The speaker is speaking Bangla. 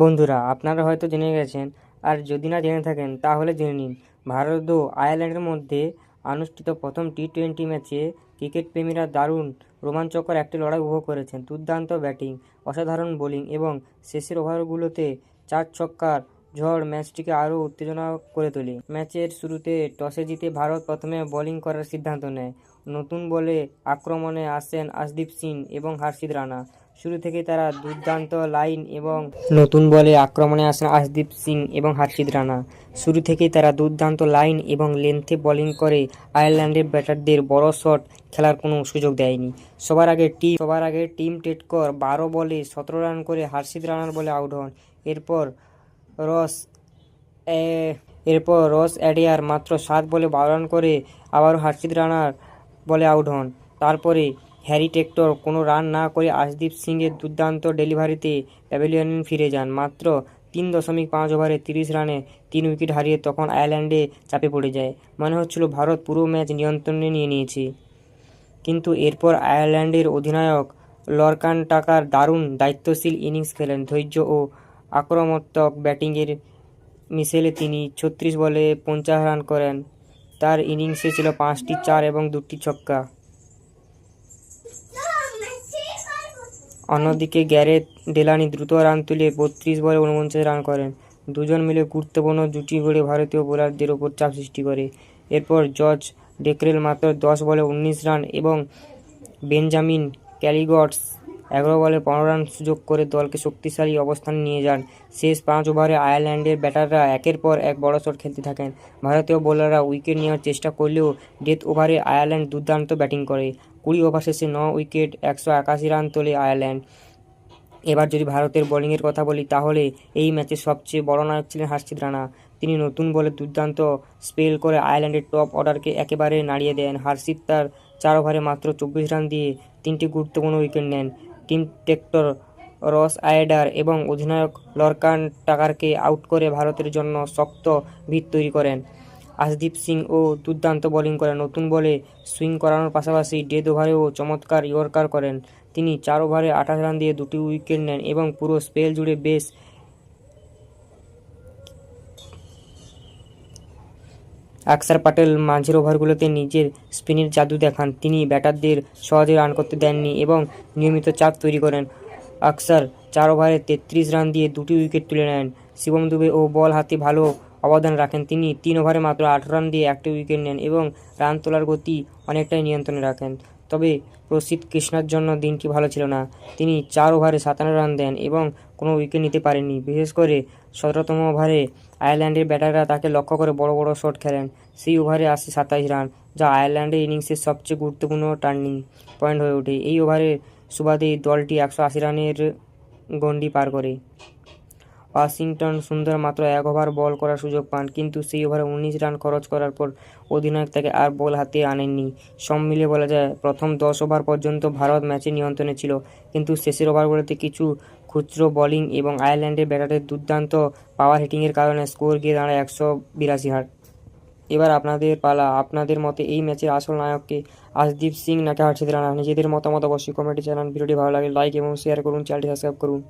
বন্ধুরা, আপনারা হয়তো জেনে গেছেন, আর যদি না জেনে থাকেন তাহলে জেনে নিন। ভারত ও আয়ারল্যান্ডের মধ্যে অনুষ্ঠিত প্রথম টি-20 ম্যাচে ক্রিকেট প্রেমীরা দারুণ রোমাঞ্চকর একটি লড়াই উপভোগ করেছেন। দুর্দান্ত ব্যাটিং, অসাধারণ বোলিং এবং শেষের ওভারগুলোতে 4 ছক্কার ঝড় ম্যাচটিকে আরও উত্তেজনা করে তোলে। ম্যাচের শুরুতে টসে জিতে ভারত প্রথমে বোলিং করার সিদ্ধান্ত নেয়। নতুন বলে আক্রমণে আসেন আর্শদীপ সিং এবং হর্ষিত রানা। শুরু থেকেই তারা দুর্দান্ত লাইন এবং লেন্থে বোলিং করে আয়ারল্যান্ডের ব্যাটারদের বড় শট খেলার কোনো সুযোগ দেয়নি। সবার আগে টিম টেটকর 12 বলে 17 রান করে হর্ষিত রানার বলে আউট হন। এরপর রস অ্যাডিয়ার মাত্র 7 বলে 12 রান করে আবারও হর্ষিত রানার বলে আউট হন। তারপরে হ্যারি টেক্টর কোনো রান না করে আর্শদীপ সিংয়ের দুর্দান্ত ডেলিভারিতে প্যাভিলিয়নে ফিরে যান। মাত্র 3.5 ওভারে 30 রানে 3 উইকেট হারিয়ে তখন আয়ারল্যান্ডে চাপে পড়ে যায়। মনে হচ্ছিল ভারত পুরো ম্যাচ নিয়ন্ত্রণে নিয়ে নিয়েছে। কিন্তু এরপর আয়ারল্যান্ডের অধিনায়ক লরকান টাকার দারুণ দায়িত্বশীল ইনিংস খেলেন। ধৈর্য ও আক্রমণাত্মক ব্যাটিংয়ের মিশেলে তিনি 36 বলে 50 রান করেন। তার ইনিংসে ছিল 5টি 4 এবং 2টি ছক্কা। অন্যদিকে গ্যারেথ ডেলানি দ্রুত রান তুলে 32 বলে 49 রান করেন। দুজন মিলে গুরুত্বপূর্ণ জুটি গড়ে ভারতীয় বোলারদের ওপর চাপ সৃষ্টি করে। এরপর জর্জ ডেকরেল মাত্র 10 বলে 19 রান এবং বেঞ্জামিন ক্যালিগটস 11 বলে 15 রান সুযোগ করে দলকে শক্তিশালী অবস্থানে নিয়ে যান। শেষ 5 ওভারে আয়ারল্যান্ডের ব্যাটাররা একের পর এক বড় শট খেলতে থাকেন। ভারতীয় বোলাররা উইকেট নেওয়ার চেষ্টা করলেও ডেথ ওভারে আয়ারল্যান্ড দুর্দান্ত ব্যাটিং করে। 20 ওভার শেষে 9 উইকেট 181 রান তোলে আয়ারল্যান্ড। এবার যদি ভারতের বোলিংয়ের কথা বলি তাহলে এই ম্যাচের সবচেয়ে বড় নায়ক ছিলেন হর্ষিত রানা। তিনি নতুন বলে দুর্দান্ত স্পেল করে আয়ারল্যান্ডের টপ অর্ডারকে একেবারে নাড়িয়ে দেন। হর্ষিত তার 4 ওভারে মাত্র 24 রান দিয়ে 3টি গুরুত্বপূর্ণ উইকেট নেন। টিম টেক্টর, রস আয়েডার এবং অধিনায়ক লরকান টাকারকে আউট করে ভারতের জন্য শক্ত ভিত তৈরি করেন। আর্শদীপ সিংও দুর্দান্ত বোলিং করেন। নতুন বলে সুইং করানোর পাশাপাশি ডেথ ওভারেও চমৎকার ইয়র্কার করেন। তিনি 4 ওভারে 28 রান দিয়ে 2টি উইকেট নেন এবং পুরো স্পেল জুড়ে বেশ অক্ষর প্যাটেল মাঝের ওভারগুলোতে নিজের স্পিনের জাদু দেখান। তিনি ব্যাটারদের সহজে রান করতে দেননি এবং নিয়মিত চাপ তৈরি করেন। অক্ষর 4 ওভারে 33 রান দিয়ে 2টি উইকেট তুলে নেন। শিবম দুবে ও বল হাতে ভালো অবদান রাখেন। তিনি 3 ওভারে মাত্র 18 রান দিয়ে 1টি উইকেট নেন এবং রান তোলার গতি অনেকটাই নিয়ন্ত্রণে রাখেন। তবে প্রসিদ্ধ কৃষ্ণার জন্য দিনটি ভালো ছিল না। তিনি 4 ওভারে 57 রান দেন এবং কোনো উইকেট নিতে পারেননি। বিশেষ করে 17তম ওভারে আয়ারল্যান্ডের ব্যাটাররা তাকে লক্ষ্য করে বড় বড় শট খেলেন। সেই ওভারে আসে 27 রান, যা আয়ারল্যান্ডের ইনিংসের সবচেয়ে গুরুত্বপূর্ণ টার্নিং পয়েন্ট হয়ে ওঠে। এই ওভারের সুবাদেই দলটি 180 রানের গণ্ডি পার করে। ওয়াশিংটন সুন্দর মাত্র 1 ওভার বল করার সুযোগ পান, কিন্তু সেই ওভারে 19 রান খরচ করার পর অধিনায়ক তাকে আর বল হাতে আনেননি। সব মিলিয়ে বলা যায় প্রথম 10 ওভার পর্যন্ত ভারত ম্যাচের নিয়ন্ত্রণে ছিল, কিন্তু শেষের ওভারগুলোতে কিছু খুচরো বোলিং এবং আয়ারল্যান্ডের ব্যাটারদের দুর্দান্ত পাওয়ার হিটিংয়ের কারণে স্কোর গিয়ে দাঁড়ায় 182 রান। এবার আপনাদের পালা। আপনাদের মতে এই ম্যাচের আসল নায়ককে আর্শদীপ সিং নাকি হর্ষিত রানা? নিজেদের মতামত অবশ্যই কমেন্টে জানান। ভিডিওটি ভালো লাগে লাইক এবং শেয়ার করুন, চ্যানেলটি সাবস্ক্রাইব করুন।